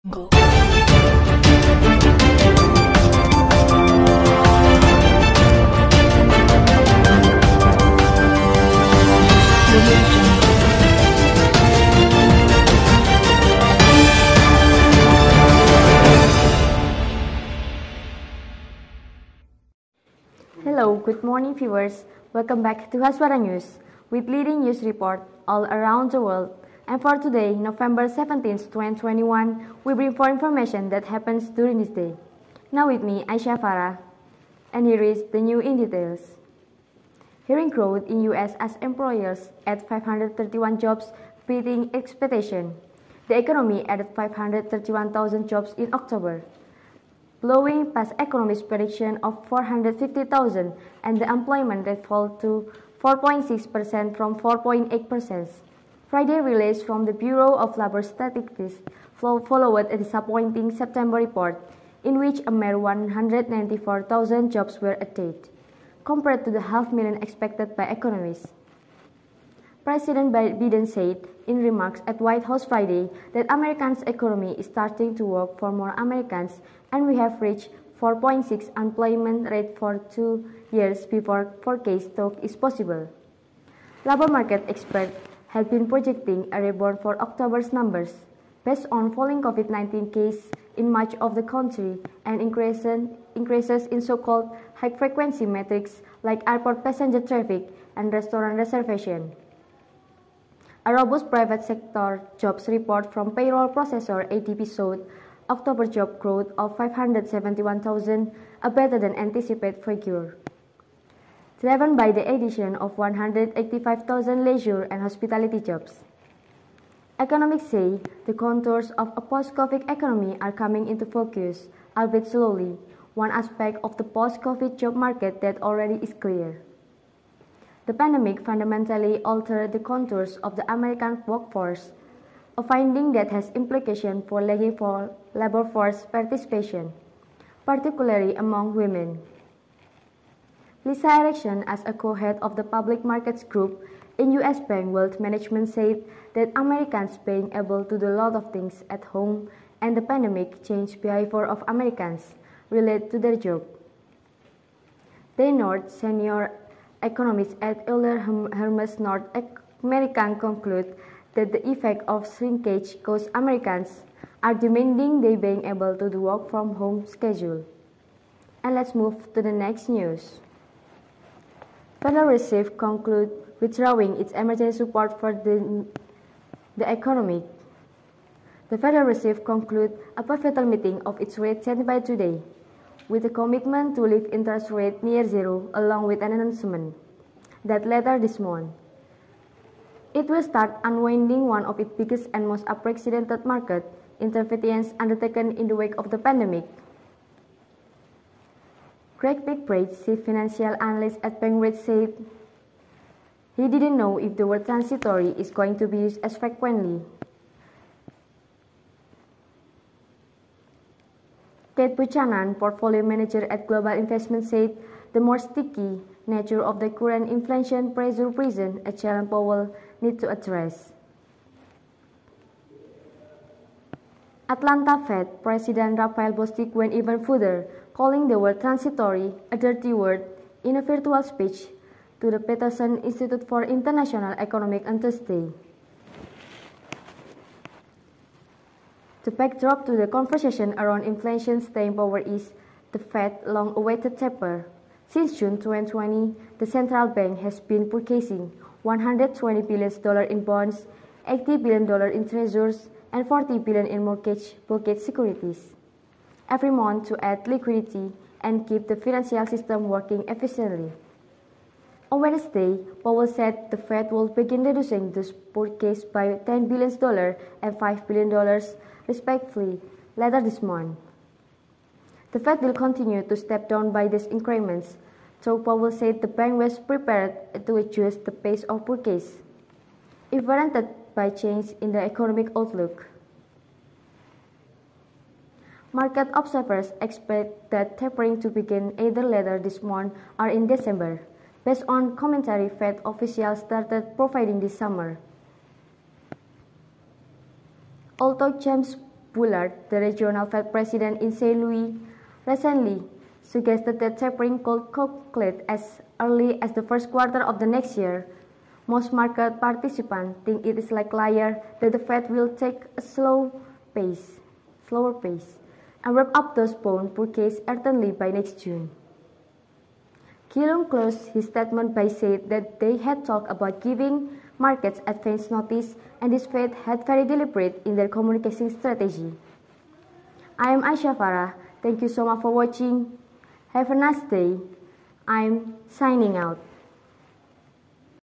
Go. Hello, good morning viewers. Welcome back to Haswara News with leading news report all around the world. And for today, November 17, 2021, we bring for information that happens during this day. Now with me, Aisyah Farah. And here is the new in details. Hearing growth in US as employers add 531 jobs beating expectation. The economy added 531,000 jobs in October, blowing past economists' prediction of 450,000, and the employment rate fell to 4.6% from 4.8%. Friday release from the Bureau of Labor Statistics followed a disappointing September report, in which a mere 194,000 jobs were added, compared to the 500,000 expected by economists. President Biden said in remarks at White House Friday that America's economy is starting to work for more Americans, and we have reached 4.6 unemployment rate for 2 years before forecast talk is possible. Labor market experts have been projecting a rebound for October's numbers, based on falling COVID-19 cases in much of the country and increases in so-called high-frequency metrics like airport passenger traffic and restaurant reservation. A robust private sector jobs report from payroll processor ADP showed October job growth of 571,000, a better than anticipated figure, driven by the addition of 185,000 leisure and hospitality jobs. Economists say the contours of a post-COVID economy are coming into focus, albeit slowly, one aspect of the post-COVID job market that already is clear. The pandemic fundamentally altered the contours of the American workforce, a finding that has implications for lagging for labor force participation, particularly among women. Lisa Erickson, as a co-head of the Public Markets Group in U.S. Bank Wealth Management, said that Americans being able to do a lot of things at home and the pandemic changed behavior of Americans related to their job. They note senior economists at Euler Hermes North American conclude that the effect of shrinkage caused Americans are demanding they being able to do work from home schedule. And let's move to the next news. Federal Reserve conclude withdrawing its emergency support for the economy. The Federal Reserve conclude a pivotal meeting of its rate set by today, with a commitment to leave interest rate near zero, along with an announcement that later this month it will start unwinding one of its biggest and most unprecedented market interventions undertaken in the wake of the pandemic. Greg McBride, chief financial analyst at Bankrate, said he didn't know if the word transitory is going to be used as frequently. Kate Buchanan, portfolio manager at Global Investment, said the more sticky nature of the current inflation pressure presents a challenge Powell needs to address. Atlanta Fed President Raphael Bostic went even further, calling the word transitory a dirty word in a virtual speech to the Peterson Institute for International Economics on Thursday. The backdrop to the conversation around inflation staying power is the Fed's long-awaited taper. Since June 2020, the central bank has been purchasing $120 billion in bonds, $80 billion in treasuries, and $40 billion in mortgage securities every month to add liquidity and keep the financial system working efficiently. On Wednesday, Powell said the Fed will begin reducing this purchase by $10 billion and $5 billion, respectively, later this month. The Fed will continue to step down by these increments, so Powell said the bank was prepared to adjust the pace of purchase if warranted by change in the economic outlook. Market observers expect that tapering to begin either later this month or in December, based on commentary Fed officials started providing this summer. Although James Bullard, the regional Fed president in St. Louis, recently suggested that tapering could conclude as early as the first quarter of the next year. Most market participants think it is likelier that the Fed will take a slower pace, and wrap up those bond purchases early by next June. Keelung closed his statement by saying that they had talked about giving markets advance notice, and this Fed had very deliberate in their communication strategy. I am Aisyah Farah. Thank you so much for watching. Have a nice day. I'm signing out.